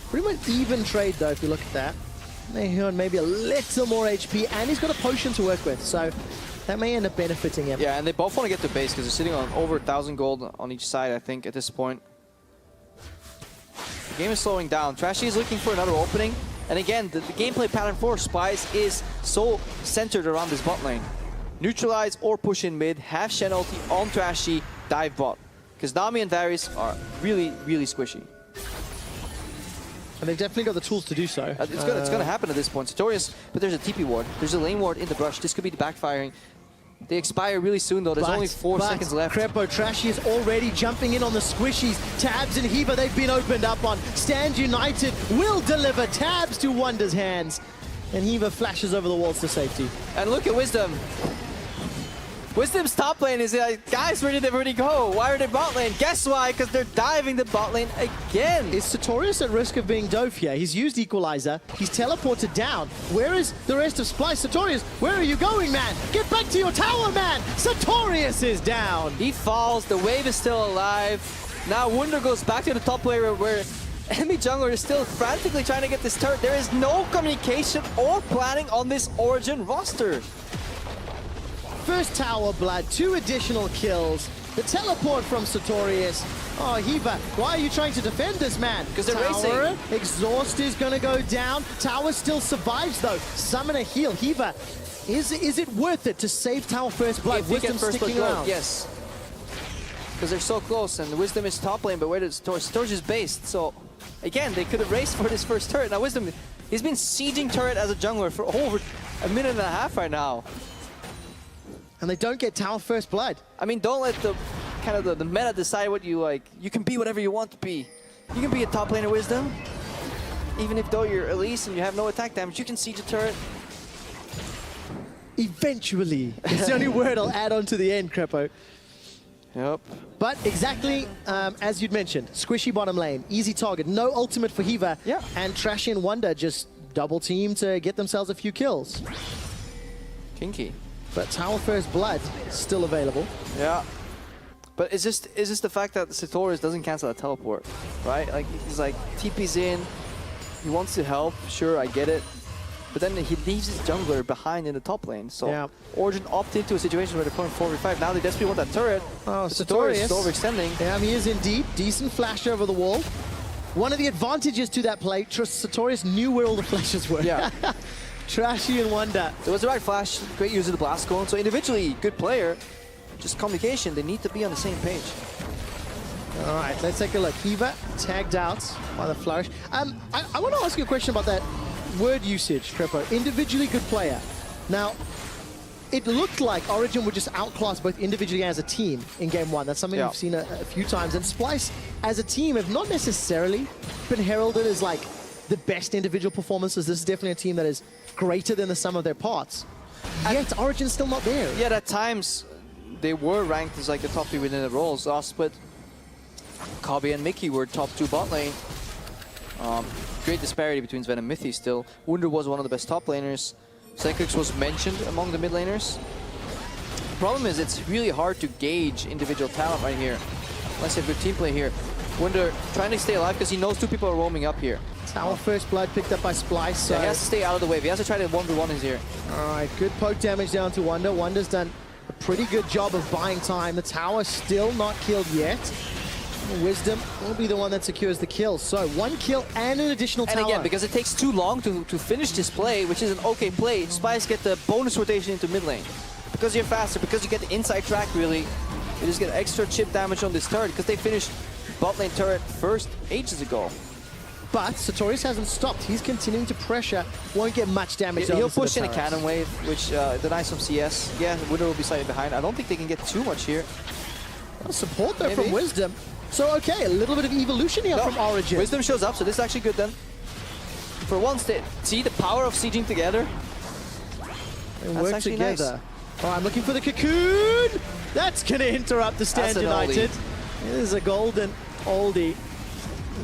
Pretty much even trade though, if you look at that. Mayheon maybe a little more HP, and he's got a potion to work with, so that may end up benefiting him. Yeah, and they both want to get to base because they're sitting on over 1,000 gold on each side, I think, at this point. The game is slowing down. Trashy is looking for another opening. And again, the gameplay pattern for Splyce is so centered around this bot lane. Neutralize or push in mid, have Shen ulti on Trashy, dive bot. Because Nami and Varys are really, really squishy. And they've definitely got the tools to do so. It's gonna happen at this point. Sartorius, but there's a TP ward. There's a lane ward in the brush. This could be the backfiring. They expire really soon though. There's only 4 seconds left. Crepo, Trashy is already jumping in on the squishies. Tabs and Hiva, they've been opened up on. Stand United will deliver tabs to Wonder's hands. And Hiva flashes over the walls to safety. And look at Wisdom. Wisdom's top lane is like, guys, where did everybody go? Why are they bot lane? Guess why? Because they're diving the bot lane again. Is Sartorius at risk of being dove here? He's used Equalizer. He's teleported down. Where is the rest of Splyce? Sartorius, where are you going, man? Get back to your tower, man! Sartorius is down. He falls. The wave is still alive. Now Wunder goes back to the top layer where enemy jungler is still frantically trying to get this turret. There is no communication or planning on this Origen roster. First tower blood, 2 additional kills. The teleport from Sartorius. Oh, Hiva, why are you trying to defend this man? Because they're Tower, racing. Exhaust is going to go down. Tower still survives though. Summon a heal. Hiva, is it worth it to save tower first blood? If we get first sticking blood, around. yes. Because they're so close and Wisdom is top lane, but where does Storage is based? So again, they could have raced for this first turret. Now Wisdom, he's been sieging turret as a jungler for over 1.5 minutes right now. And they don't get tower first blood. I mean, don't let the the meta decide what you like. You can be whatever you want to be. You can be a top laner Wisdom. Even if though you're Elise and you have no attack damage, you can siege a turret. Eventually. It's the only word I'll add on to the end, Crepo. Yep. But exactly as you'd mentioned, squishy bottom lane, easy target, no ultimate for Hiva. Yeah. And Trashy and Wonder just double team to get themselves a few kills. Kinky. But tower first blood still available. Yeah. But is this the fact that Sartorius doesn't cancel a teleport, right? Like he's like TP's in, he wants to help, sure, I get it. But then he leaves his jungler behind in the top lane. So yeah. Origen opted into a situation where they're playing 4v5. Now they desperately want that turret. Oh, Sartorius is overextending. Yeah, he is indeed. Decent flash over the wall. One of the advantages to that play, Sartorius knew where all the flashes were. Yeah. Trashy and Wonder. It was the right flash, great use of the blast cone. So individually, good player. Just communication, they need to be on the same page. All right, let's take a look. Hiva tagged out by the flourish. I want to ask you a question about that word usage, Crepo. Individually good player. Now, it looked like Origen would just outclass both individually and as a team in game one. That's something we've seen a few times. And Splyce, as a team, have not necessarily been heralded as like the best individual performances. This is definitely a team that is greater than the sum of their parts. And yet, Origen's still not there. Yeah, at times they were ranked as like the top 3 within the roles. But Kabi and Mickey were top 2 bot lane. Great disparity between Sven and Mithy still. Wunder was one of the best top laners. Senkix was mentioned among the mid laners. The problem is it's really hard to gauge individual talent right here. Unless you have good team play here. Wunder trying to stay alive because he knows 2 people are roaming up here. Tower first blood picked up by Splyce. So yeah, he has to stay out of the wave. He has to try to 1v1 his here. All right, good poke damage down to Wonder. Wonder's done a pretty good job of buying time. The tower still not killed yet. Wisdom will be the one that secures the kill. So 1 kill and an additional tower. And again, because it takes too long to finish this play, which is an okay play, Splyce get the bonus rotation into mid lane. Because you're faster, because you get the inside track really, you just get extra chip damage on this turret because they finished bot lane turret first ages ago. But Sartorius hasn't stopped. He's continuing to pressure. Won't get much damage. He'll push in a cannon wave, which denies some CS. Yeah, Winter will be slightly behind. I don't think they can get too much here. Well, support there from Wisdom. So, okay, a little bit of evolution here from Origen. Wisdom shows up, so this is actually good then. For once, they see the power of sieging together. They work together. Nice. Oh, I'm looking for the cocoon. That's going to interrupt the Stand United. It is a golden oldie.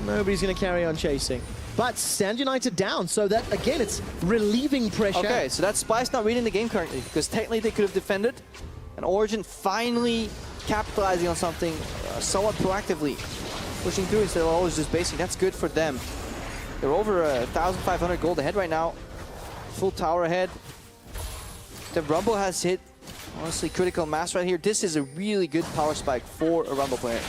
Nobody's going to carry on chasing. But Stand United down, so that, again, it's relieving pressure. Okay, so that's Splyce not reading the game currently, because technically they could have defended. And Origen finally capitalizing on something somewhat proactively. Pushing through instead of always just basing. That's good for them. They're over 1,500 gold ahead right now. Full tower ahead. The Rumble has hit, honestly, critical mass right here. This is a really good power spike for a Rumble player.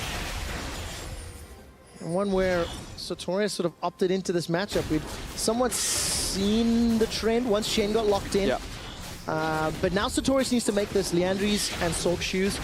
And one where Sartorius sort of opted into this matchup. We'd somewhat seen the trend once Shen got locked in. Yeah. But now Sartorius needs to make this Leandries and Sorg Shoes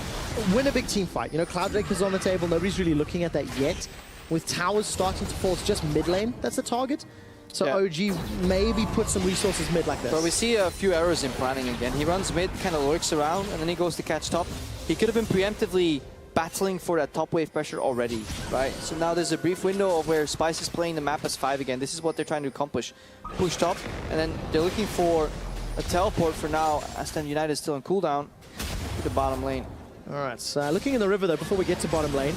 win a big team fight. You know, Clouddrake is on the table. Nobody's really looking at that yet. With towers starting to fall, it's just mid lane that's the target. So yeah. OG maybe put some resources mid like this. But we see a few errors in planning again. He runs mid, kind of lurks around, and then he goes to catch top. He could have been preemptively battling for that top wave pressure already, right? So now there's a brief window of where Splyce is playing the map as 5 again. This is what they're trying to accomplish. Push top, and then they're looking for a teleport for now, as then United is still in cooldown to the bottom lane. All right, so looking in the river though, before we get to bottom lane.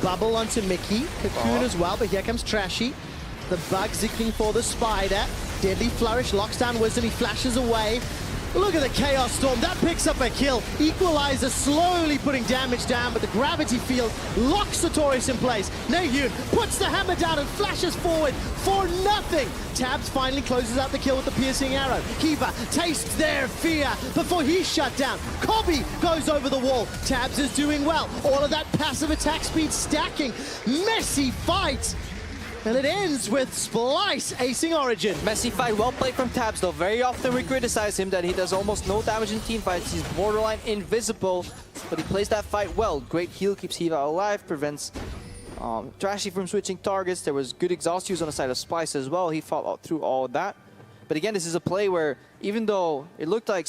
Bubble onto Mickey, Cocoon as well, but here comes Trashy. The bug zigging for the spider. Deadly Flourish locks down Wisdom, he flashes away. Look at the Chaos Storm, that picks up a kill. Equalizer slowly putting damage down, but the gravity field locks Sartorius in place. Nahyun puts the hammer down and flashes forward for nothing. Tabs finally closes out the kill with the piercing arrow. Kiva tastes their fear before he's shut down. Kobe goes over the wall. Tabs is doing well. All of that passive attack speed stacking. Messy fight. And it ends with Splyce acing Origen. Messy fight, well played from Tabs though. Very often we criticize him that he does almost no damage in team fights. He's borderline invisible, but he plays that fight well. Great heal, keeps Hiva alive, prevents Trashy from switching targets. There was good exhaust use on the side of Splyce as well. He fought through all of that. But again, this is a play where even though it looked like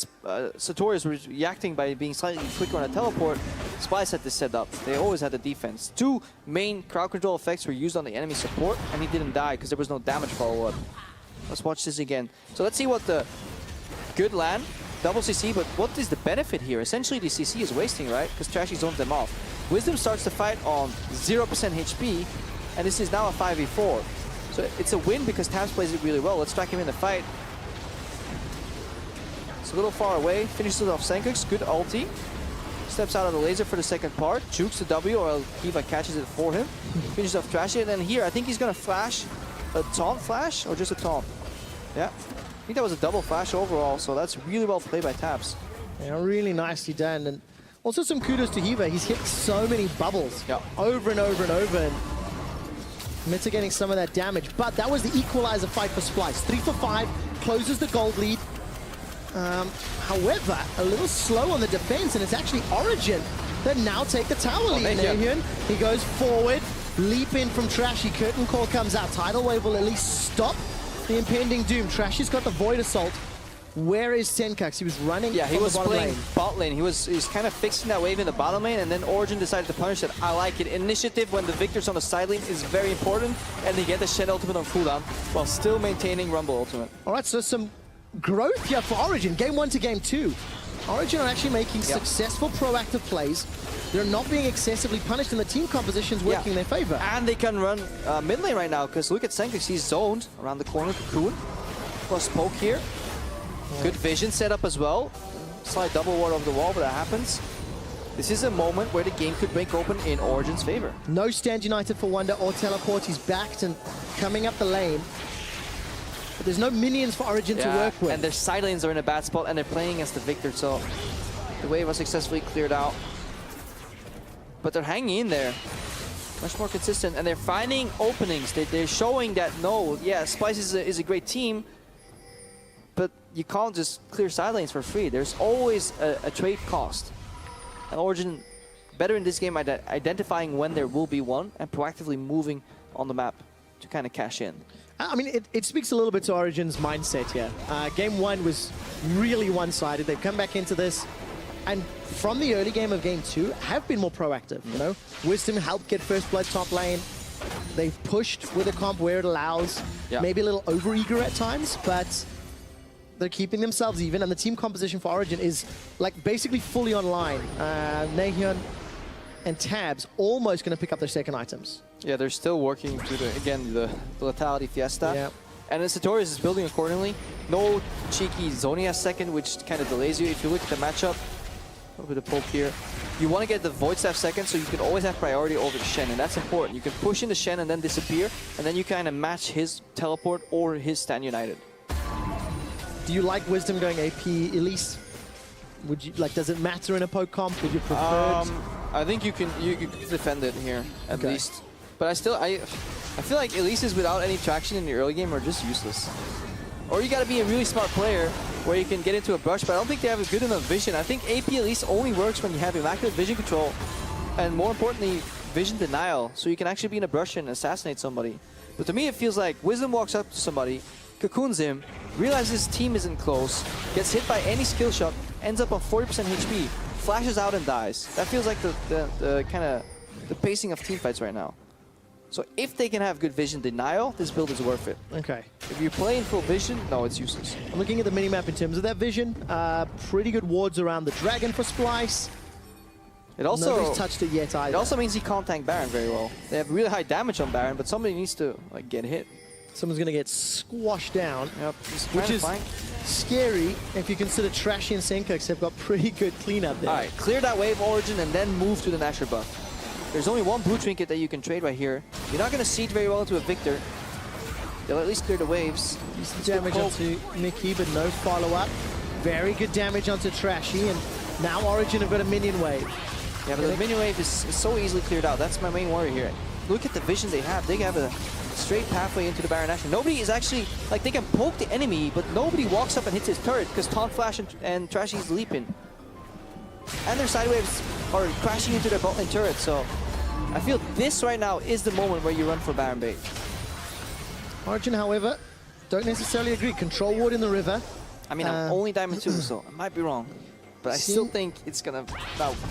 Sartorius was reacting by being slightly quicker on a teleport, Splyce had this set up. They always had the defense. 2 main crowd control effects were used on the enemy support, and he didn't die because there was no damage follow-up. Let's watch this again. So let's see what the good land, double CC, but what is the benefit here? Essentially, the CC is wasting, right? Because Trashy zones them off. Wisdom starts the fight on 0% HP, and this is now a 5v4. So it's a win because Tabs plays it really well. Let's track him in the fight. It's a little far away. Finishes it off Senkux. Good ulti. Steps out of the laser for the second part. Jukes the W, or Kiva catches it for him. Finishes off Trashy. And then here, I think he's going to flash a taunt flash or just a taunt. Yeah. I think that was a double flash overall. So that's really well played by Tabs. Yeah, really nicely done. And also some kudos to Hiva. He's hit so many bubbles over and over and over. And mitigating some of that damage, but that was the equalizer fight for Splyce. 3 for 5, closes the gold lead. However, a little slow on the defense, and it's actually Origen that now take the tower lead. Nahyun, he goes forward, leap in from Trashy, curtain call comes out. Tidal wave will at least stop the impending doom. Trashy's got the Void Assault. Where is Senkux? He was running. Yeah, he was playing bot lane. He was kind of fixing that wave in the bottom lane, and then Origen decided to punish it. I like it. Initiative when the victor's on the side lane is very important, and they get the Shen ultimate on cooldown while still maintaining Rumble ultimate. All right, so some growth here for Origen. Game 1 to game 2. Origen are actually making successful proactive plays. They're not being excessively punished, and the team composition's working in their favor. And they can run mid lane right now, because look at Senkux. He's zoned around the corner. Cocoon plus poke here. Good vision setup as well. Slight double ward over the wall, but that happens. This is a moment where the game could break open in Origen's favor. No stand united for Wonder or teleport. He's backed and coming up the lane. But there's no minions for Origen to work with. And their side lanes are in a bad spot, and they're playing against the Victor, so the wave was successfully cleared out. But they're hanging in there. Much more consistent, and they're finding openings. They're showing that, no, Splyce is a great team, but you can't just clear side lanes for free. There's always a trade cost. And Origen, better in this game at identifying when there will be one and proactively moving on the map to kind of cash in. I mean, it speaks a little bit to Origen's mindset here. Game 1 was really one-sided. They've come back into this, and from the early game of game 2, have been more proactive, you know? Wisdom helped get first blood top lane. They've pushed with a comp where it allows. Maybe a little over-eager at times, but they're keeping themselves even, and the team composition for Origen is like basically fully online. Nahyun and Tabs almost going to pick up their second items. Yeah, they're still working through the Lethality Fiesta. Yeah. And then Sartorius is building accordingly. No cheeky Zonia second, which kind of delays you. If you look at the matchup, a little bit of poke here. you want to get the Void Staff second so you can always have priority over the Shen, and that's important. You can push into Shen and then disappear, and then you kind of match his teleport or his Stand United. Do you like Wisdom going AP Elise? Would you like? Does it matter in a poke comp? Would you prefer? I think you can defend it here at least, but I feel like Elises without any traction in the early game are just useless. Or you got to be a really smart player where you can get into a brush, but I don't think they have a good enough vision. I think AP Elise only works when you have immaculate vision control, and more importantly, vision denial, so you can actually be in a brush and assassinate somebody. But to me, it feels like Wisdom walks up to somebody, cocoons him, realizes his team isn't close, gets hit by any skill shot, ends up on 40% HP, flashes out and dies. That feels like the kind of the pacing of team fights right now. So if they can have good vision denial, this build is worth it. Okay. If you play in full vision, no, it's useless. I'm looking at the minimap in terms of that vision. Pretty good wards around the dragon for Splyce. It also Nobody's touched it yet either. It also means he can't tank Baron very well. They have really high damage on Baron, but somebody needs to like get hit. Someone's going to get squashed down, Yep, which is scary if you consider Trashy and Senkox have got pretty good cleanup there. All right, clear that wave Origin and then move to the Nashor buff. There's only one blue trinket that you can trade right here. You're not going to siege very well into a Victor. They'll at least clear the waves. Decent damage onto Mickey, but no follow-up. Very good damage onto Trashy, and now Origin have got a minion wave. Yeah, but the minion wave is so easily cleared out. That's my main worry here. Look at the vision they have. They have a straight pathway into the Baron Nashor. Nobody is actually, like, they can poke the enemy, but nobody walks up and hits his turret because Taunt Flash and Trashy's leaping. And their side waves are crashing into their bot lane turret, so I feel this right now is the moment where you run for Baron bait. Origen, however, don't necessarily agree. Control ward in the river. I mean, I'm only Diamond 2, so I might be wrong. But I still think it's gonna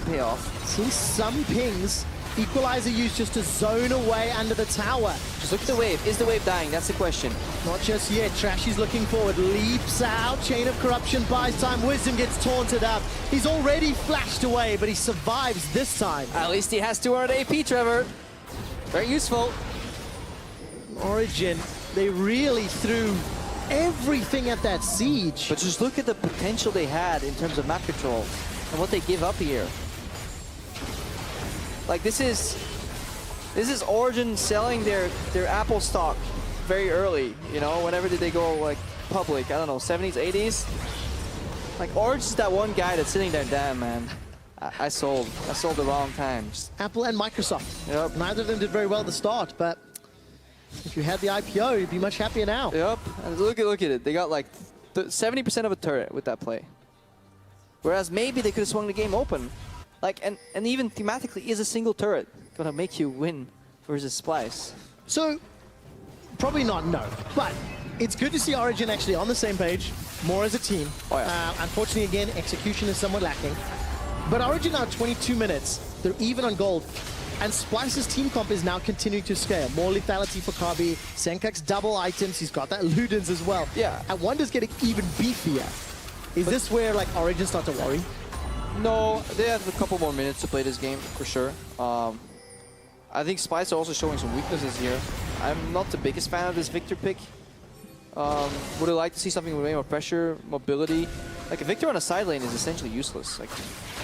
pay off. See some pings. Equalizer used just to zone away under the tower. Just look at the wave. Is the wave dying? That's the question. Not just yet. Trashy's looking forward. Leaps out. Chain of Corruption buys time. Wisdom gets taunted up. He's already flashed away, but he survives this time. At least he has 200 AP, Trevor. Very useful. Origen, they really threw everything at that siege. But just look at the potential they had in terms of map control and what they give up here. Like, this is Origen selling their Apple stock very early, you know, whenever did they go like public? I don't know, 70s, 80s? Like, Origen's that one guy that's sitting there, damn man, I sold the wrong times. Apple and Microsoft. Yep. Neither of them did very well at the start, but if you had the IPO, you'd be much happier now. Yep, and look at it. They got like 70% of a turret with that play. Whereas maybe they could have swung the game open. Like, and even thematically, is a single turret gonna make you win versus Splyce? So, probably not, no. But it's good to see Origen actually on the same page, more as a team. Oh, yeah. Unfortunately, again, execution is somewhat lacking. But Origen now 22 minutes. They're even on gold. And Splyce's team comp is now continuing to scale. More lethality for Kabi. Senkox double items. He's got that Ludens as well. Yeah. And Wonder's getting even beefier. Is this where like Origen start to worry? No, they have a couple more minutes to play this game, for sure. I think Splyce are also showing some weaknesses here. I'm not the biggest fan of this Victor pick. Would I like to see something with way more pressure, mobility? Like, a Victor on a side lane is essentially useless. Like,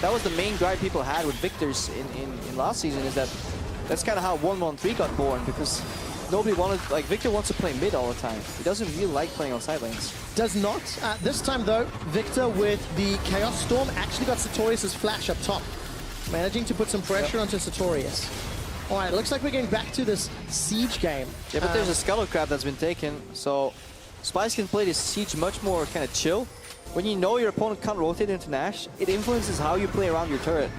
that was the main gripe people had with Victors in last season, is that that's kind of how 1-1-3 got born, because nobody wanted, like, Victor wants to play mid all the time. He doesn't really like playing on side lanes. Does not. This time, though, Victor with the Chaos Storm actually got Sartorius' flash up top, managing to put some pressure onto Sartorius. All right, it looks like we're getting back to this siege game. Yeah, but there's a Scuttle Crab that's been taken, so Splyce can play this siege much more kind of chill. When you know your opponent can't rotate into Nash, it influences how you play around your turret.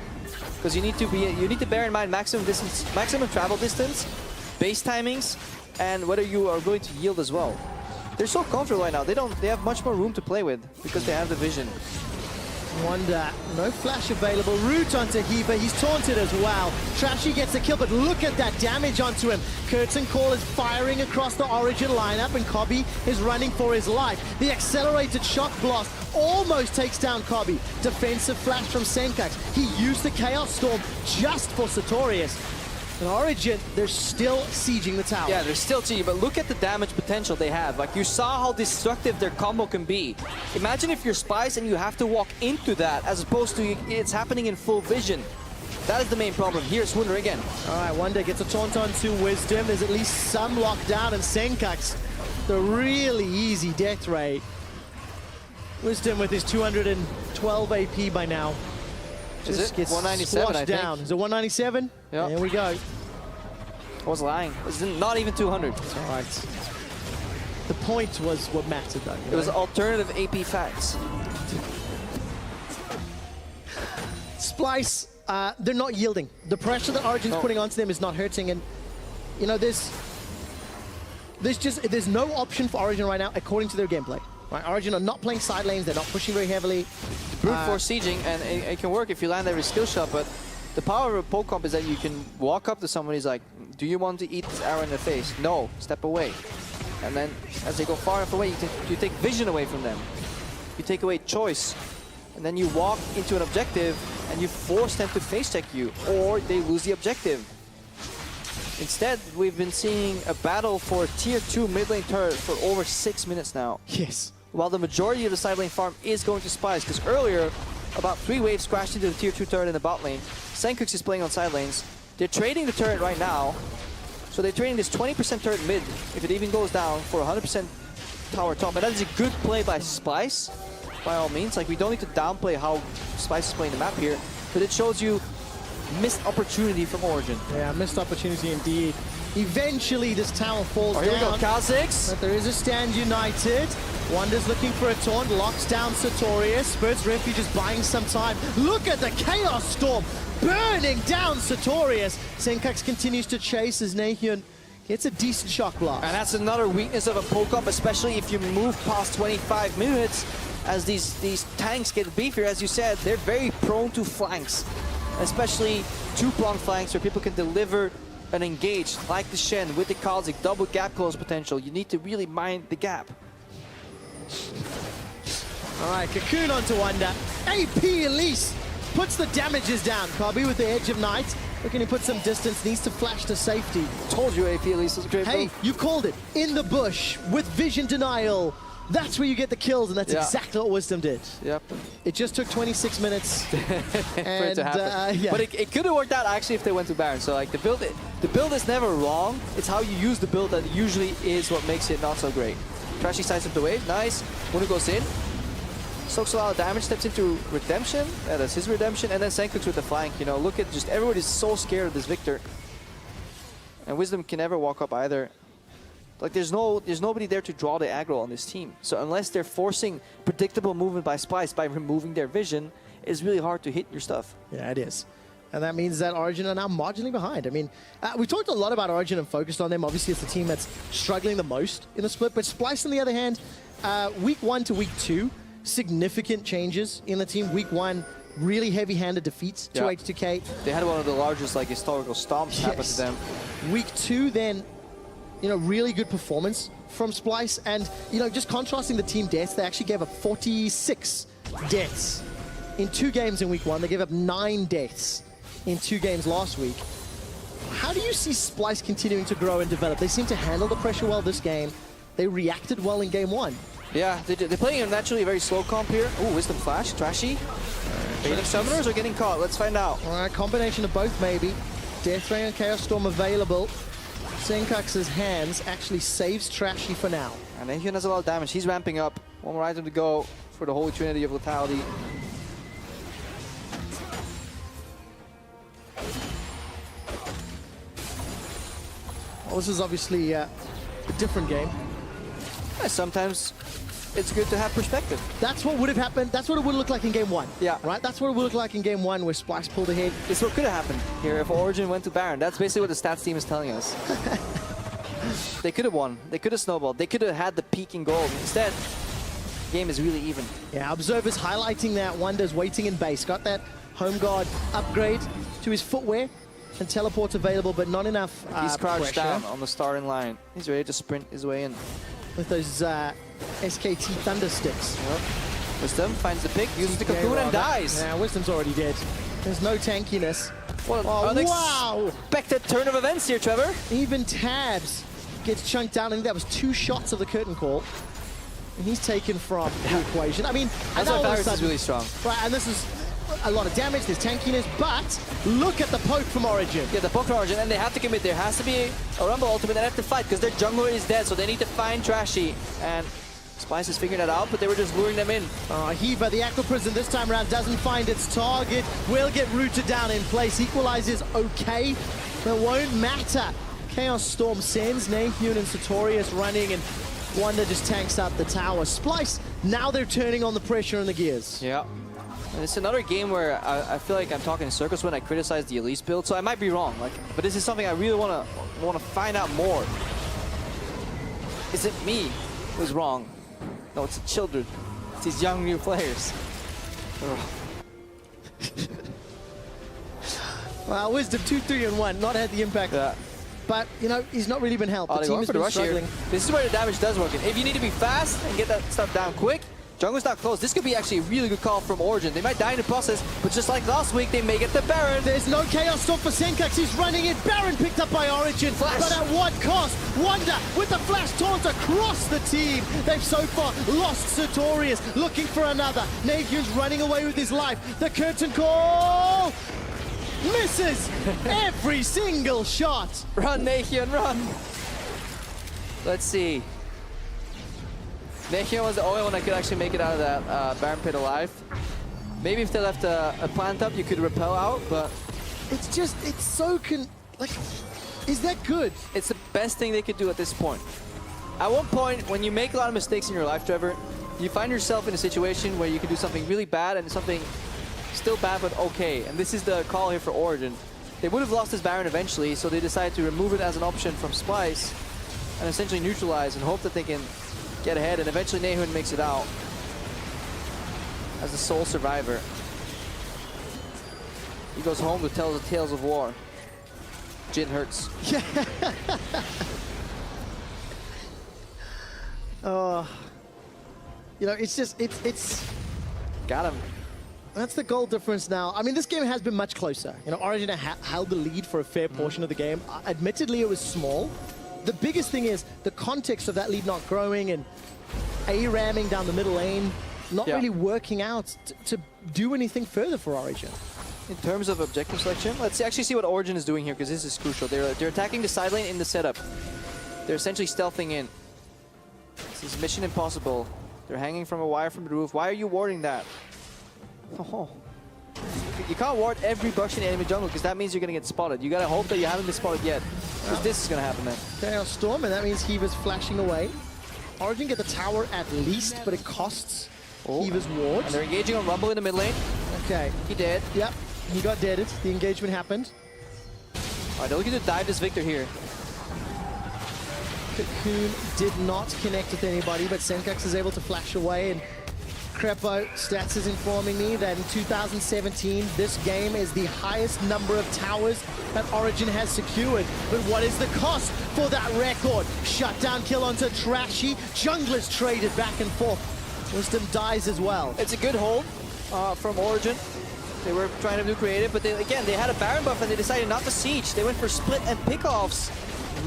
Because you need to bear in mind maximum distance, maximum travel distance, base timings, and whether you are going to yield as well. They're so comfortable right now. They have much more room to play with because they have the vision. Wonder, no flash available. Root onto Heaver, he's taunted as well. Trashy gets a kill, but look at that damage onto him. Curtain Call is firing across the Origen lineup, and Kobe is running for his life. The accelerated shock blast almost takes down Kobe. Defensive flash from Senkox. He used the Chaos Storm just for Sartorius. In Origen, they're still sieging the tower. Yeah, they're still sieging, but look at the damage potential they have. Like, you saw how destructive their combo can be. Imagine if you're Splyce and you have to walk into that, as opposed to it's happening in full vision. That is the main problem. Here's Wunder again. All right, Wonder gets a taunt on to Wisdom. There's at least some lockdown, and Senkux, the really easy death rate. Wisdom with his 212 AP by now. Is Just it? gets 197, squashed I think. down. Is it 197? Yeah. There we go. I was lying. It's not even 200. All right. The point was what mattered, though. It was alternative AP facts. Splyce, they're not yielding. The pressure that Origen's putting onto them is not hurting, and you know there's no option for Origen right now according to their gameplay. Right, Origen are not playing side lanes. They're not pushing very heavily. Brute force sieging, and it can work if you land every skill shot, but the power of a poke comp is that you can walk up to someone who's like, do you want to eat this arrow in the face? No, step away. And then as they go far enough away, you take vision away from them. You take away choice. And then you walk into an objective and you force them to face check you, or they lose the objective. Instead, we've been seeing a battle for tier 2 mid lane turret for over 6 minutes now. Yes. While the majority of the side lane farm is going to Splyce, because earlier, about 3 waves crashed into the tier 2 turret in the bot lane. Senkux is playing on side lanes. They're trading the turret right now. So they're trading this 20% turret mid, if it even goes down, for 100% tower top. And that is a good play by Splyce, by all means. Like, we don't need to downplay how Splyce is playing the map here, but it shows you missed opportunity from Origen. Yeah, missed opportunity indeed. Eventually, this tower falls down. Here we go, Kha'Zix. But there is a stand united. Wonder's looking for a taunt, locks down Sartorius. Spirit's Refuge is buying some time. Look at the Chaos Storm burning down Sartorius. Senkux continues to chase as Nahyun gets a decent shock blast. And that's another weakness of a poke-up, especially if you move past 25 minutes. As these tanks get beefier, as you said, they're very prone to flanks. Especially two-pronged flanks where people can deliver and engage, like the Shen with the Kha'Zix, double gap close potential. You need to really mind the gap. All right, Cocoon onto Wonder. AP Elise puts the damages down. Kabi with the Edge of Night. Looking to put some distance, needs to flash to safety. Told you AP Elise was a great Hey, move. you called it. In the bush with vision denial. That's where you get the kills, and that's exactly what Wisdom did. Yep. It just took 26 minutes for it to happen. yeah. But it could have worked out actually if they went to Baron. So like the build is never wrong. It's how you use the build that usually is what makes it not so great. Trashy sides up the wave, nice. Wunder goes in. Soaks a lot of damage, steps into Redemption. Yeah, that's his Redemption. And then Senkux with the flank. You know, look at just everybody's so scared of this Victor. And Wisdom can never walk up either. Like there's nobody there to draw the aggro on this team. So unless they're forcing predictable movement by Splyce by removing their vision, it's really hard to hit your stuff. Yeah, it is. And that means that Origen are now marginally behind. I mean, we talked a lot about Origen and focused on them. Obviously, it's the team that's struggling the most in the split. But Splyce, on the other hand, week 1 to week 2, significant changes in the team. Week 1, really heavy-handed defeats to H2K. They had one of the largest like historical stomps happen to them. Week 2, then, you know, really good performance from Splyce. And, you know, just contrasting the team deaths, they actually gave up 46 deaths in 2 games in week 1. They gave up 9 deaths in 2 games last week. How do you see Splyce continuing to grow and develop? They seem to handle the pressure well this game. They reacted well in game 1. Yeah, they're playing a naturally very slow comp here. Ooh, Wisdom Flash, Trashy. Baiting Summoners or getting caught? Let's find out. All right, combination of both maybe. Death Ray and Chaos Storm available. Senkux's hands actually saves Trashy for now. And Nahyun has a lot of damage. He's ramping up. One more item to go for the Holy Trinity of Lethality. Well, this is obviously a different game. Yeah, sometimes it's good to have perspective. That's what would have happened. That's what it would look like in game 1. Yeah. Right? That's what it would look like in game 1 where Splyce pulled ahead. This is what could have happened here if Origen went to Baron. That's basically what the stats team is telling us. They could have won. They could have snowballed. They could have had the peak in gold. Instead, the game is really even. Yeah, observers highlighting that. Wonder's waiting in base. Got that home guard upgrade to his footwear and teleports available, but not enough He's crouched pressure. down on the starting line. He's ready to sprint his way in. With those SKT Thunder Sticks. Yep. Wisdom finds the pick, uses the cocoon and dies. Yeah, Wisdom's already dead. There's no tankiness. What an wow! unexpected turn of events here, Trevor. Even Tabs gets chunked down. I think that was 2 shots of the curtain call. And he's taken from the equation. I mean, That's why Varus is really strong. Right, and this is a lot of damage, there's tankiness, but look at the poke from Origen. Yeah, the poke from Origen, and they have to commit. There has to be a Rumble ultimate, they have to fight because their jungler is dead, so they need to find Trashy. And Splyce is figuring that out, but they were just luring them in. Hiva, the Aqua Prison this time around doesn't find its target, will get rooted down in place. Equalizes okay, but won't matter. Chaos Storm sends Nahyun and Sartorius running, and Wonder just tanks out the tower. Splyce, now they're turning on the pressure and the gears. Yeah. And it's another game where I feel like I'm talking in circles when I criticize the Elise build, so I might be wrong. But this is something I really want to find out more. Is it me who's wrong? No, it's the children. It's these young new players. Well, Wisdom 2, 3, and 1, not had the impact. Yeah. But, you know, he's not really been helped. Oh, The team has been struggling. This is where the damage does work. If you need to be fast and get that stuff down quick, jungle's not close. This could be actually a really good call from Origen. They might die in the process, but just like last week, they may get the Baron. There's no Chaos Storm for Senkax. He's running it. Baron picked up by Origen. Flash. But at what cost? Wonder with the flash taunt across the team. They've so far lost Sartorius. Looking for another. Nahyun's running away with his life. The curtain call. Misses every single shot. Run, Nahyun, run. Let's see. Nahyun was the only one that could actually make it out of that Baron pit alive. Maybe if they left a plant up, you could repel out, but It's just, it's so is that good? it's the best thing they could do at this point. At one point, when you make a lot of mistakes in your life, Trevor, you find yourself in a situation where you can do something really bad and something still bad but okay. And this is the call here for Origen. They would have lost this Baron eventually, so they decided to remove it as an option from Splyce and essentially neutralize and hope that they can get ahead, and eventually Nahyun makes it out as the sole survivor. He goes home to tell the tales of war. Jin hurts. You know, it's just, it's Got him. that's the goal difference now. I mean, this game has been much closer. You know, Origen held the lead for a fair portion of the game. Admittedly, it was small. The biggest thing is the context of that lead not growing and A-ramming down the middle lane, not really working out to do anything further for Origen. In terms of objective selection, let's actually see what Origen is doing here, because this is crucial. They're attacking the side lane in the setup. They're essentially stealthing in. This is mission impossible. They're hanging from a wire from the roof. Why are you warding that? Oh. You can't ward every bush in enemy jungle, because that means you're going to get spotted. You got to hope that you haven't been spotted yet, because this is going to happen then. Chaos Storm, and that means Hiva's flashing away. Origen get the tower at least, but it costs Hiva's ward. And they're engaging on Rumble in the mid lane. Okay. He dead. Yep, he got deaded. The engagement happened. All right, they're looking to dive this Victor here. Cocoon did not connect with anybody, but Senkax is able to flash away, and Crepo Stats is informing me that in 2017, this game is the highest number of towers that Origen has secured. But what is the cost for that record? Shutdown kill onto Trashy. Junglers traded back and forth. Wisdom dies as well. It's a good hold from Origen. They were trying to do creative, but they had a Baron buff and they decided not to siege. They went for split and pickoffs.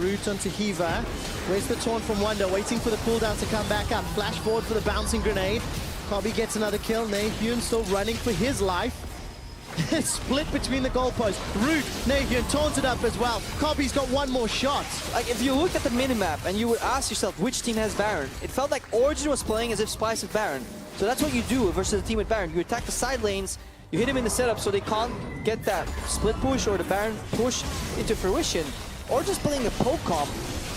Root onto Hiva. Where's the taunt from Wonder? Waiting for the cooldown to come back up. Flash forward for the bouncing grenade. Kobe gets another kill. Nahyun still running for his life. Split between the goalposts. Root, Nahyun taunted up as well. Kobe's got one more shot. Like, if you look at the minimap and you would ask yourself which team has Baron, it felt like Origen was playing as if Splyce had Baron. So that's what you do versus a team with Baron. You attack the side lanes, you hit him in the setup so they can't get that split push or the Baron push into fruition. Or just playing a poke comp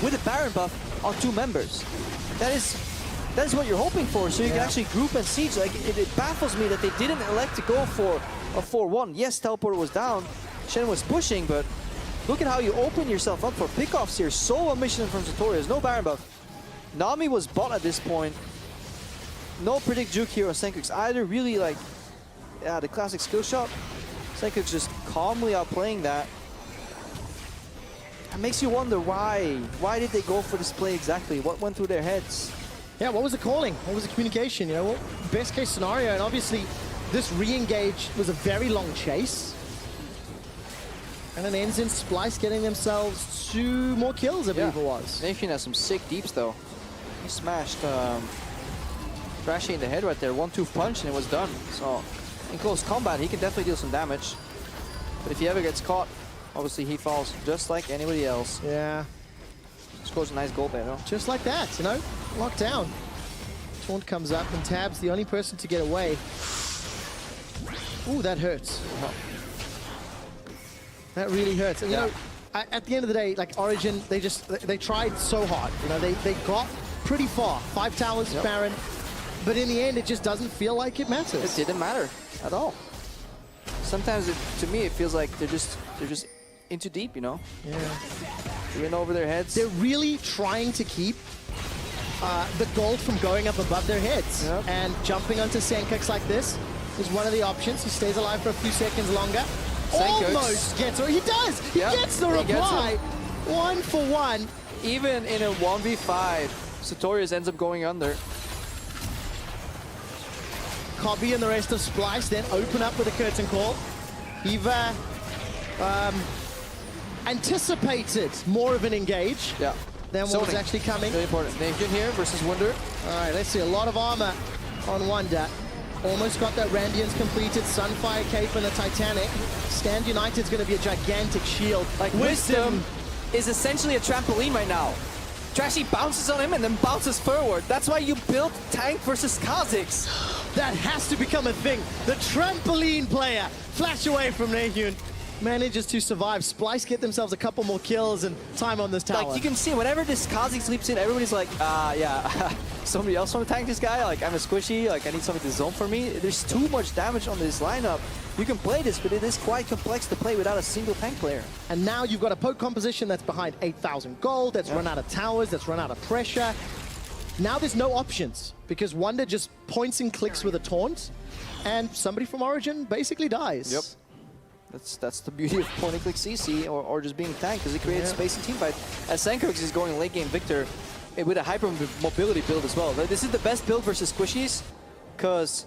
with a Baron buff on two members. That is what you're hoping for, so you can actually group and siege. Like, it baffles me that they didn't elect to go for a 4-1. Yes, Teleporter was down, Shen was pushing, but look at how you open yourself up for pickoffs here. Solo mission from Sartorius, no Baron buff. Nami was bot at this point. No predict juke here on Senkax either. Really, like, yeah, the classic skill shot. Senkax just calmly outplaying that. It makes you wonder why. Why did they go for this play exactly? What went through their heads? Yeah, what was the calling? What was the communication? You know, well, best case scenario, and obviously this re-engage was a very long chase. And it ends in Splyce getting themselves 2 more kills, I believe it was. Nahyun has some sick deeps though. He smashed Trashy in the head right there. 1-2 punch and it was done. So in close combat, he can definitely deal some damage. But if he ever gets caught, obviously he falls just like anybody else. Yeah. Scores a nice goal there, though. Just like that, you know? Locked down. Taunt comes up and Tab's the only person to get away. Ooh, that hurts. That really hurts. And, you know, at the end of the day, like Origen, they tried so hard. You know, they got pretty far. 5 towers, Baron. But in the end, it just doesn't feel like it matters. It didn't matter at all. Sometimes, to me, it feels like they're just in too deep, you know? Yeah. They're in over their heads. They're really trying to keep the gold from going up above their heads. Yep. And jumping onto Senkux like this is one of the options. He stays alive for a few seconds longer. Senkux Almost gets, or he does! He gets the reply! 1 for 1. Even in a 1v5, Sartorius ends up going under. Cobby and the rest of Splyce then open up with a curtain call. Eva anticipated more of an engage than what was actually coming. Very important. Navian here versus Wunder. All right, let's see. A lot of armor on Wunder. Almost got that Randians completed. Sunfire Cape and a Titanic. Stand United's going to be a gigantic shield. Like Wisdom is essentially a trampoline right now. Trashy bounces on him and then bounces forward. That's why you built tank versus Kha'Zix. That has to become a thing. The trampoline player. Flash away from Nahyun. Manages to survive. Splyce get themselves a couple more kills and time on this tower. Like you can see, whenever this Kha'Zix leaps in, everybody's like, yeah, somebody else want to tank this guy? Like, I'm a squishy, like I need something to zone for me. There's too much damage on this lineup. You can play this, but it is quite complex to play without a single tank player. And now you've got a poke composition that's behind 8,000 gold, that's run out of towers, that's run out of pressure. Now there's no options, because Wunder just points and clicks with a taunt, and somebody from Origen basically dies. Yep. That's the beauty of point and click CC or just being tanked, because it creates space in teamfight. As Senkux is going late game Victor with a hyper mobility build as well. This is the best build versus squishies, because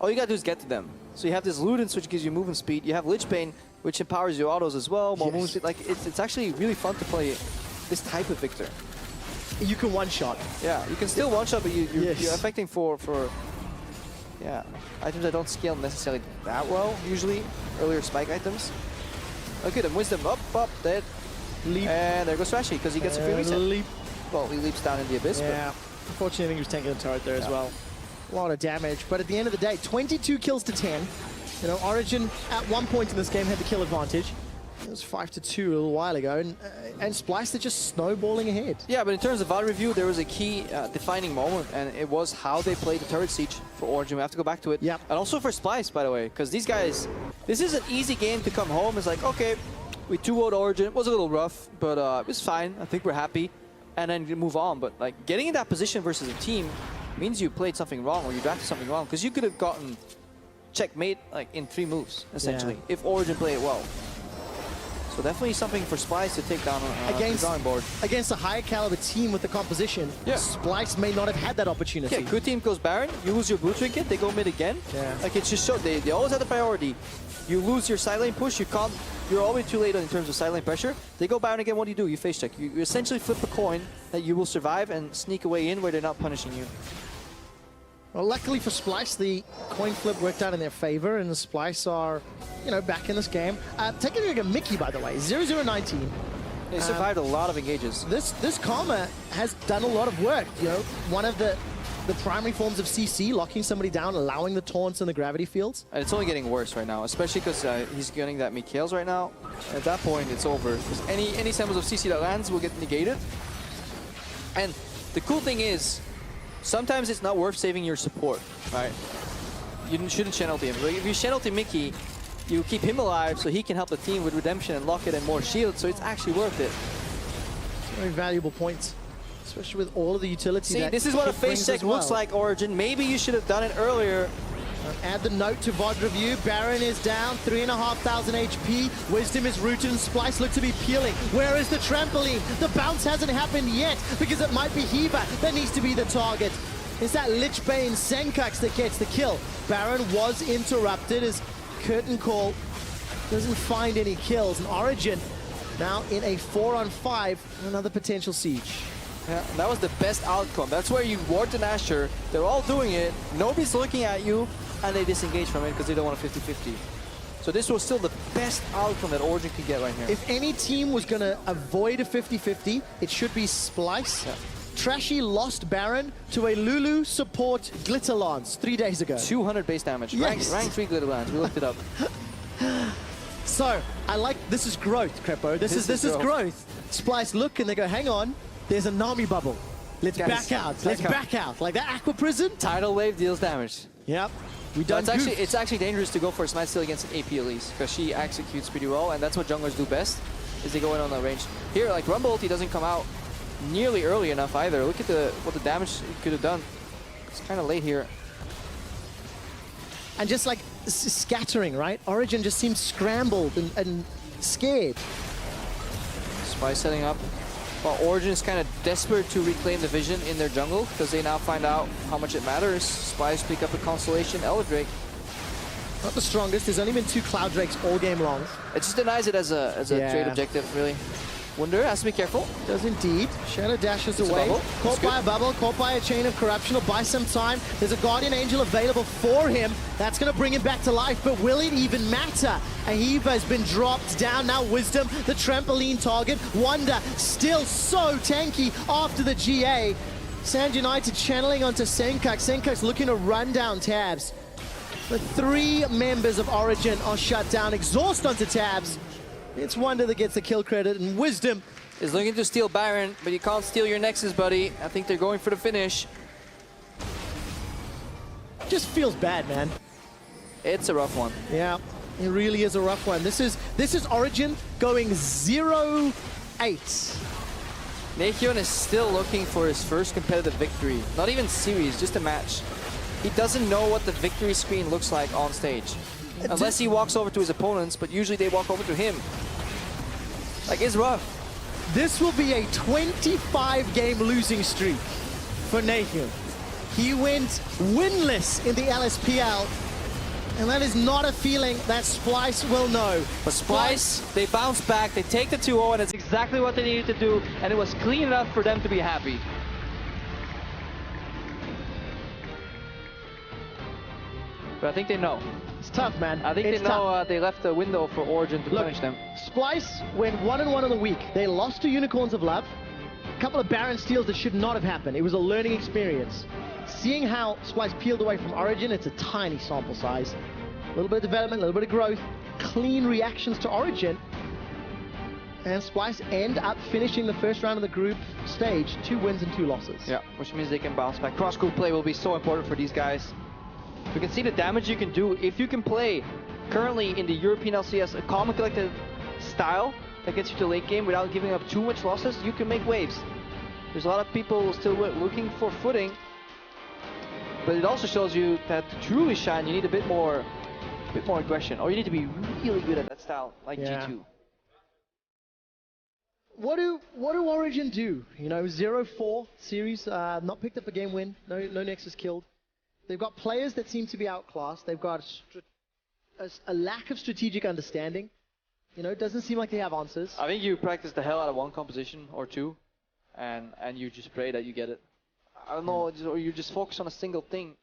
all you gotta do is get to them. So you have this Ludens, which gives you movement speed. You have Lich Bane, which empowers your autos as well. More movement speed. Like it's actually really fun to play this type of Victor. You can one-shot. Yeah, you can still one-shot, but you're affecting for items that don't scale necessarily that well, usually. Earlier spike items. Look at him, Wisdom up, dead. Leap. And there goes Trashy, because he gets a free reset. Leap. Well, he leaps down in the abyss. Yeah, unfortunately I think he was tanking the turret there as well. A lot of damage, but at the end of the day, 22 kills to 10. You know, Origen at one point in this game had the kill advantage. It was 5-2 a little while ago, and Splyce, they're just snowballing ahead. Yeah, but in terms of VOD review, there was a key defining moment, and it was how they played the turret siege for Origen. We have to go back to it. Yep. And also for Splyce, by the way, because these guys, this is an easy game to come home. It's like, okay, we 2-0'd Origen. It was a little rough, but it was fine. I think we're happy. And then you move on. But like getting in that position versus a team means you played something wrong or you drafted something wrong, because you could have gotten checkmate like in 3 moves, essentially, if Origen played it well. So definitely something for Splyce to take down the drawing board. Against a higher caliber team with the composition, Splyce may not have had that opportunity. Yeah, good team goes Baron, you lose your blue trinket, they go mid again. Yeah. Like it's just so they always have the priority. You lose your side lane push, you're always too late in terms of side lane pressure. They go Baron again, what do? You face check. You essentially flip a coin that you will survive and sneak away in where they're not punishing you. Well, luckily for Splyce, the coin flip worked out in their favor, and the Splyce are, you know, back in this game. Taking a look at Mickey, by the way, 0-0-19. They survived a lot of engages. This Karma has done a lot of work. You know, one of the primary forms of CC, locking somebody down, allowing the taunts and the gravity fields. And it's only getting worse right now, especially because he's getting that Mikhail's right now. At that point, it's over. Because any samples of CC that lands will get negated. And the cool thing is, sometimes it's not worth saving your support, right? You shouldn't channel him. Like if you channel to Mickey, you keep him alive so he can help the team with redemption and lock it and more shield, so it's actually worth it. Very valuable points, especially with all of the utility. See, this is what a face check looks like, Origen. Maybe you should have done it earlier. Add the note to VOD review. Baron is down, 3,500 HP. Wisdom is rooted and Splyce look to be peeling. Where is the trampoline? The bounce hasn't happened yet because it might be Hiva that needs to be the target. It's that Lich Bane Senkux that gets the kill. Baron was interrupted as Curtain Call doesn't find any kills. And Origen now in a 4-on-5, another potential siege. Yeah, that was the best outcome. That's where you ward the Asher. They're all doing it. Nobody's looking at you. and they disengage from it because they don't want a 50-50. So this was still the best outcome that Origen could get right here. If any team was going to avoid a 50-50, it should be Splyce. Yeah. Trashy lost Baron to a Lulu support Glitter Lance 3 days ago. 200 base damage. Yes. Rank 3 Glitter Lance. We looked it up. So, I like, this is growth, Crepo. This is growth. Splyce look and they go, hang on, there's a Nami bubble. Let's back out. Let's back out. Like that Aqua Prison. Tidal Wave deals damage. Yep. We done it's actually dangerous to go for a Smite Steal against an AP at least, because she executes pretty well, and that's what junglers do best, is they go in on that range. Here, like, Rumble ulti doesn't come out nearly early enough either. Look at what the damage it could have done. It's kind of late here. And just like scattering, right? Origen just seems scrambled and scared. Splyce setting up. Well, Origen is kind of desperate to reclaim the vision in their jungle because they now find out how much it matters. Splyce pick up a Constellation, Drake. Not the strongest. There's only been 2 Cloud Drakes all game long. It just denies it as a trade objective, really. Wunder has to be careful. Does indeed. Shadow dashes away. Caught by a bubble, caught by a chain of corruption. Will buy some time. There's a Guardian Angel available for him. That's going to bring him back to life, but will it even matter? Ahiva has been dropped down. Now Wisdom, the trampoline target. Wonder still so tanky after the GA. Sand United channeling onto Senkak. Senkak's looking to run down tabs. The 3 members of Origen are shut down. Exhaust onto tabs. It's Wonder that gets the kill credit, and Wisdom is looking to steal Baron, but you can't steal your Nexus, buddy. I think they're going for the finish. Just feels bad, man. It's a rough one. Yeah, it really is a rough one. This is Origen going 0-8. Naehyun is still looking for his first competitive victory. Not even series, just a match. He doesn't know what the victory screen looks like on stage. Unless he walks over to his opponents, but usually they walk over to him. Like, it's rough. This will be a 25-game losing streak for Naehyun. He went winless in the LSPL, and that is not a feeling that Splyce will know. But Splyce, they bounce back, they take the 2-0, and it's exactly what they needed to do, and it was clean enough for them to be happy. But I think they know. It's tough, man. I think they know they left a window for Origen to punish them. Splyce went 1-1 on the week. They lost to Unicorns of Love. A couple of Baron steals that should not have happened. It was a learning experience. Seeing how Splyce peeled away from Origen, it's a tiny sample size. A little bit of development, a little bit of growth, clean reactions to Origen. And Splyce end up finishing the first round of the group stage, 2 wins and 2 losses. Yeah, which means they can bounce back. Cross-group play will be so important for these guys. We can see the damage you can do if you can play currently in the European LCS a calm and collected style that gets you to late game without giving up too much losses. You can make waves. There's a lot of people still looking for footing, but it also shows you that to truly shine, you need a bit more aggression, or you need to be really good at that style, like G2. What do Origen do? You know, 0-4 series, not picked up a game win, no Nexus killed. They've got players that seem to be outclassed. They've got a lack of strategic understanding. You know, it doesn't seem like they have answers. I think you practice the hell out of one composition or 2, and you just pray that you get it. I don't know, or you just focus on a single thing.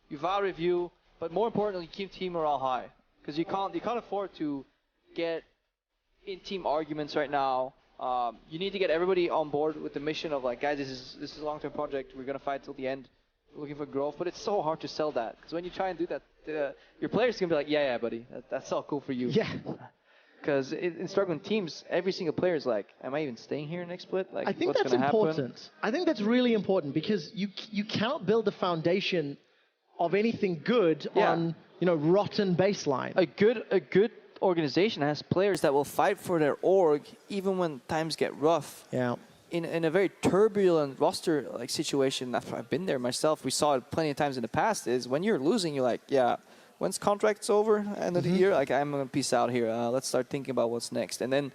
You VAR review, but more importantly, keep team morale high, because you can't afford to get in team arguments right now. You need to get everybody on board with the mission of like, guys, this is a long-term project. We're gonna fight till the end. We're looking for growth, but it's so hard to sell that, because when you try and do that, your players can be like, yeah, buddy, that's all cool for you. Yeah. Because in struggling teams, every single player is like, am I even staying here next split? Like, I think that's important. I think that's really important, because you cannot build a foundation of anything good on, you know, rotten baseline. A good organization has players that will fight for their org even when times get rough. Yeah. In a very turbulent roster like situation, I've been there myself. We saw it plenty of times in the past. Is when you're losing, you're like, yeah, when's contract's over? End of the year, like I'm gonna peace out here. Let's start thinking about what's next. And then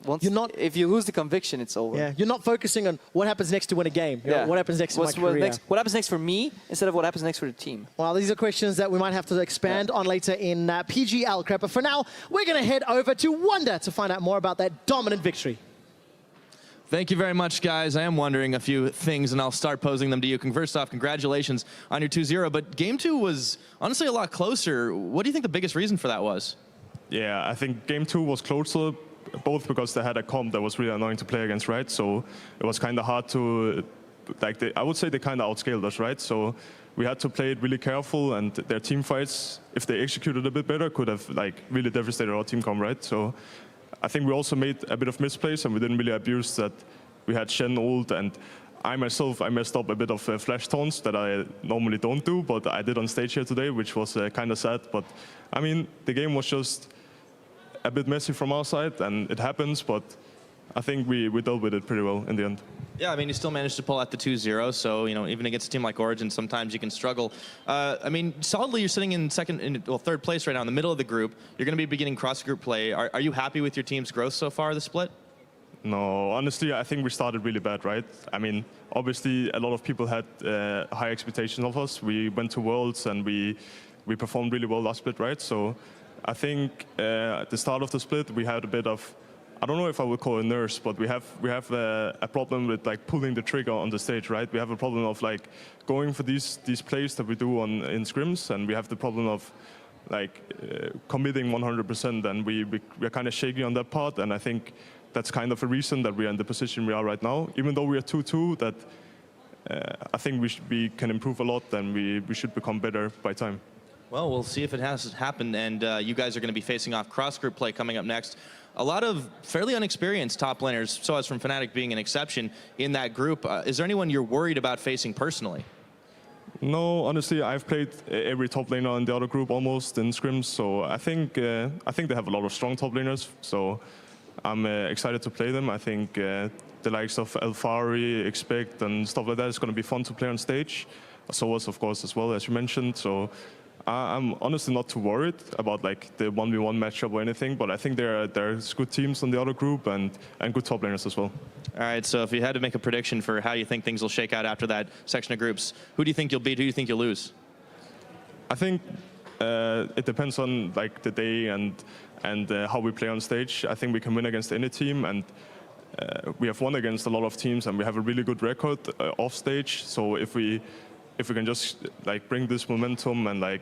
if you lose the conviction, it's over. Yeah, you're not focusing on what happens next to win a game. Yeah. What happens next in my career. What happens next for me instead of what happens next for the team. Well, these are questions that we might have to expand on later in PGL, Crep. But for now, we're going to head over to Wonder to find out more about that dominant victory. Thank you very much, guys. I am wondering a few things, and I'll start posing them to you. First off, congratulations on your 2-0, but Game 2 was honestly a lot closer. What do you think the biggest reason for that was? Yeah, I think Game 2 was closer, both because they had a comp that was really annoying to play against, right? So it was kind of hard to, I would say they kind of outscaled us, right? So we had to play it really careful, and their team fights, if they executed a bit better, could have really devastated our team comp, right? So I think we also made a bit of misplays, and we didn't really abuse that we had Shen ult, and I myself, I messed up a bit of flash taunts that I normally don't do, but I did on stage here today, which was kind of sad. But I mean, the game was just a bit messy from our side, and it happens, but I think we dealt with it pretty well in the end. Yeah, I mean, you still managed to pull out the 2-0, so, you know, even against a team like Origen, sometimes you can struggle. I mean, solidly, you're sitting in third place right now, in the middle of the group. You're going to be beginning cross-group play. Are you happy with your team's growth so far, the split? No, honestly, I think we started really bad, right? I mean, obviously, a lot of people had high expectations of us. We went to Worlds, and we performed really well last split, right? So I think at the start of the split, we had a bit of, I don't know if I would call it nurse, but we have a problem with pulling the trigger on the stage, right? We have a problem of going for these plays that we do in scrims, and we have the problem of committing 100%, and we're kind of shaky on that part, and I think that's kind of a reason that we are in the position we are right now. Even though we are 2-2, that I think we can improve a lot, and we should become better by time. Well, we'll see if it has happened, and you guys are going to be facing off cross-group play coming up next. A lot of fairly unexperienced top laners, so as from Fnatic being an exception in that group. Is there anyone you're worried about facing personally? No, honestly, I've played every top laner in the other group almost in scrims, so I think they have a lot of strong top laners, so I'm excited to play them. I think the likes of Alfari, Expect, and stuff like that is going to be fun to play on stage. Soas, of course, as well, as you mentioned, so I'm honestly not too worried about the 1v1 matchup or anything, but I think there's good teams on the other group and good top laners as well. All right, so if you had to make a prediction for how you think things will shake out after that section of groups, who do you think you'll beat? Who do you think you'll lose? I think it depends on the day and how we play on stage. I think we can win against any team, and we have won against a lot of teams, and we have a really good record off stage. So if we can just bring this momentum and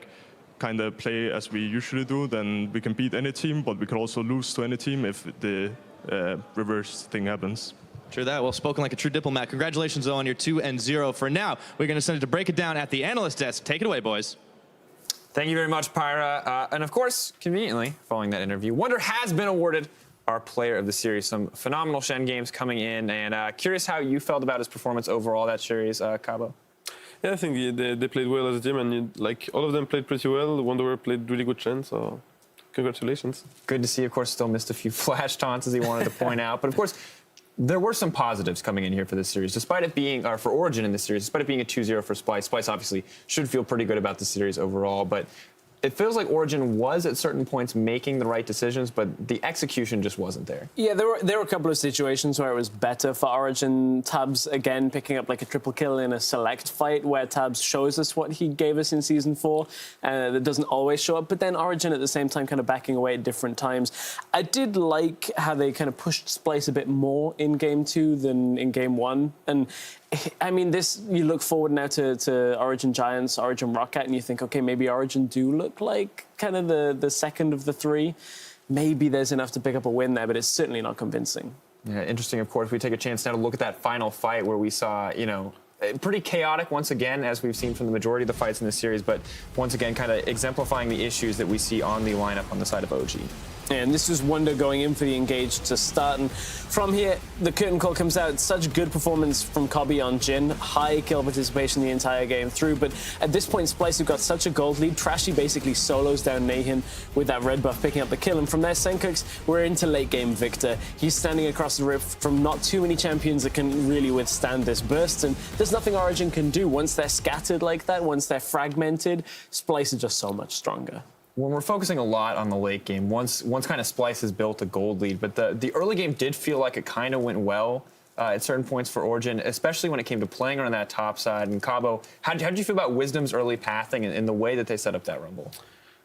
kind of play as we usually do, then we can beat any team, but we can also lose to any team if the reverse thing happens. True that. Well, spoken like a true diplomat. Congratulations, though, on your 2-0. For now, we're going to send it to break it down at the analyst desk. Take it away, boys. Thank you very much, Pyra. And of course, conveniently, following that interview, Wunder has been awarded our player of the series. Some phenomenal Shen games coming in, and curious how you felt about his performance overall that series, Cabo. Yeah, I think they played well as a team, and all of them played pretty well. Wanderer played really good Shen, so congratulations. Good to see. Of course, still missed a few flash taunts, as he wanted to point out. But of course, there were some positives coming in here for this series, despite it being, or for Origen in this series, despite it being a 2-0 for Splyce. Splyce obviously should feel pretty good about the series overall, but it feels like Origen was at certain points making the right decisions, but the execution just wasn't there. Yeah, there were a couple of situations where it was better for Origen. Tabs, again, picking up a triple kill in a select fight where Tabs shows us what he gave us in Season 4. That doesn't always show up, but then Origen at the same time kind of backing away at different times. I did like how they kind of pushed Splyce a bit more in Game 2 than in Game 1. And I mean, you look forward now to Origen Giants, Origen Rocket, and you think, okay, maybe Origen do look like kind of the second of the three. Maybe there's enough to pick up a win there, but it's certainly not convincing. Yeah, interesting, of course. We take a chance now to look at that final fight where we saw, pretty chaotic once again, as we've seen from the majority of the fights in this series, but once again, kind of exemplifying the issues that we see on the lineup on the side of OG. And this was Wunder going in for the engage to start. And from here, the curtain call comes out. Such good performance from Kobe on Jhin. High kill participation the entire game through. But at this point, Splyce, who got such a gold lead, Trashy basically solos down Nahin with that red buff picking up the kill. And from there, Senkux, we're into late game Victor. He's standing across the rift from not too many champions that can really withstand this burst. And there's nothing Origen can do. Once they're scattered like that, once they're fragmented, Splyce is just so much stronger. When we're focusing a lot on the late game, once kind of Splyce has built a gold lead, but the early game did feel like it kind of went well at certain points for Origen, especially when it came to playing on that top side. And Cabo, how did you feel about Wisdom's early pathing and the way that they set up that Rumble?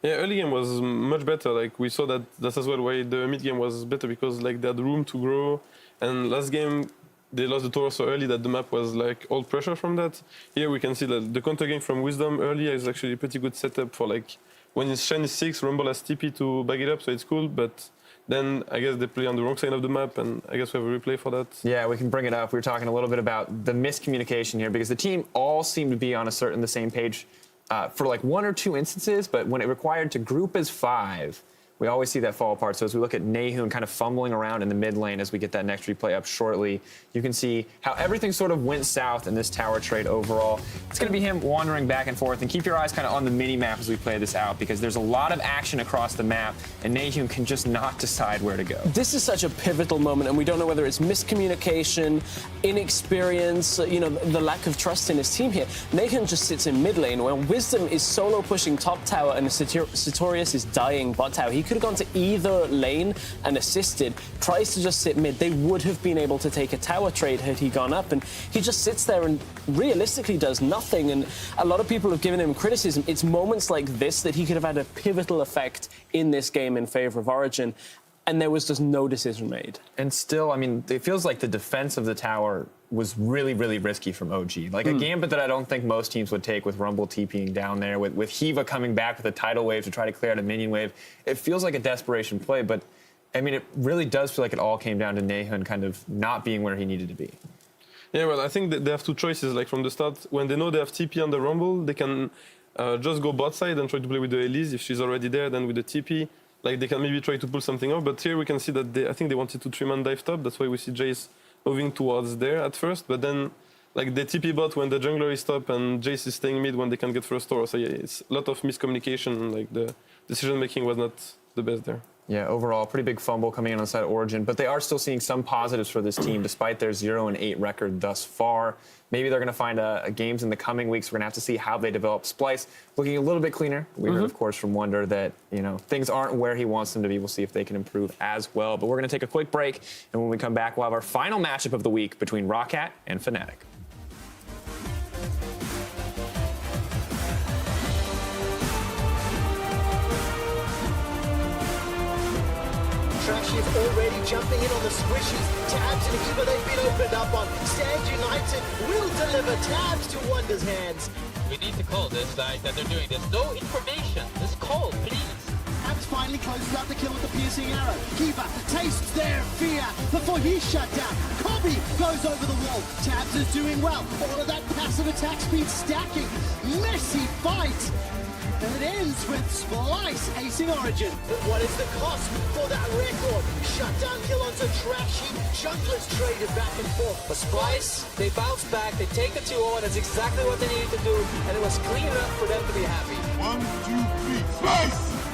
Yeah, early game was much better. We saw that's as well why the mid game was better, because they had room to grow. And last game, they lost the tower so early that the map was like all pressure from that. Here we can see that the counter game from Wisdom earlier is actually a pretty good setup for like when his Shen is 6, Rumble has TP to back it up, so it's cool. But then I guess they play on the wrong side of the map, and I guess we have a replay for that. Yeah, we can bring it up. We were talking a little bit about the miscommunication here because the team all seemed to be on the same page for like 1 or 2 instances, but when it required to group as 5, we always see that fall apart. So as we look at Nahun kind of fumbling around in the mid lane as we get that next replay up shortly, you can see how everything sort of went south in this tower trade overall. It's going to be him wandering back and forth, and keep your eyes kind of on the mini map as we play this out because there's a lot of action across the map, and Nahun can just not decide where to go. This is such a pivotal moment, and we don't know whether it's miscommunication, inexperience, you know, the lack of trust in his team here. Nahun just sits in mid lane where Wisdom is solo pushing top tower and Sartorius is dying bot tower. He could have gone to either lane and assisted, tries to just sit mid. They would have been able to take a tower trade had he gone up, and he just sits there and realistically does nothing. And a lot of people have given him criticism. It's moments like this that he could have had a pivotal effect in this game in favor of Origen, and there was just no decision made. And still, I mean, it feels like the defense of the tower was really, really risky from OG. Like a gambit that I don't think most teams would take with Rumble TPing down there, with Hiva coming back with a tidal wave to try to clear out a minion wave. It feels like a desperation play, but I mean, it really does feel like it all came down to Nahun kind of not being where he needed to be. Yeah, well, I think that they have 2 choices. Like from the start, when they know they have TP on the Rumble, they can just go bot side and try to play with the Elise. If she's already there, then with the TP, like they can maybe try to pull something off. But here we can see that I think they wanted to 3-man dive top. That's why we see Jace moving towards there at first. But then, like they TP bot when the jungler is top and Jace is staying mid when they can get first tower. So yeah, it's a lot of miscommunication. Like the decision making was not the best there. Yeah, overall, pretty big fumble coming in on the side of Origen, but they are still seeing some positives for this team despite their 0-8 record thus far. Maybe they're going to find games in the coming weeks. We're going to have to see how they develop. Splyce looking a little bit cleaner. We heard, of course, from Wonder that, you know, things aren't where he wants them to be. We'll see if they can improve as well. But we're going to take a quick break, and when we come back, we'll have our final matchup of the week between Roccat and Fnatic. Trash is already jumping in on the squishies. Tabs and Hiva, they've been opened up on. Stand United will deliver Tabs to Wonder's hands. We need to call this, like, that they're doing this. No information. Just call, please. Tabs finally closes out the kill with the piercing arrow. Hiva tastes their fear before he's shut down. Kobe goes over the wall. Tabs is doing well. All of that passive attack speed stacking. Messy fight. And it ends with Splyce acing Origen. But what is the cost for that record? Shutdown kill onto Trashy. Junglers traded back and forth. But Splyce, they bounce back, they take the 2-0, and that's exactly what they needed to do, and it was clean enough for them to be happy. 1, 2, 3, Splyce!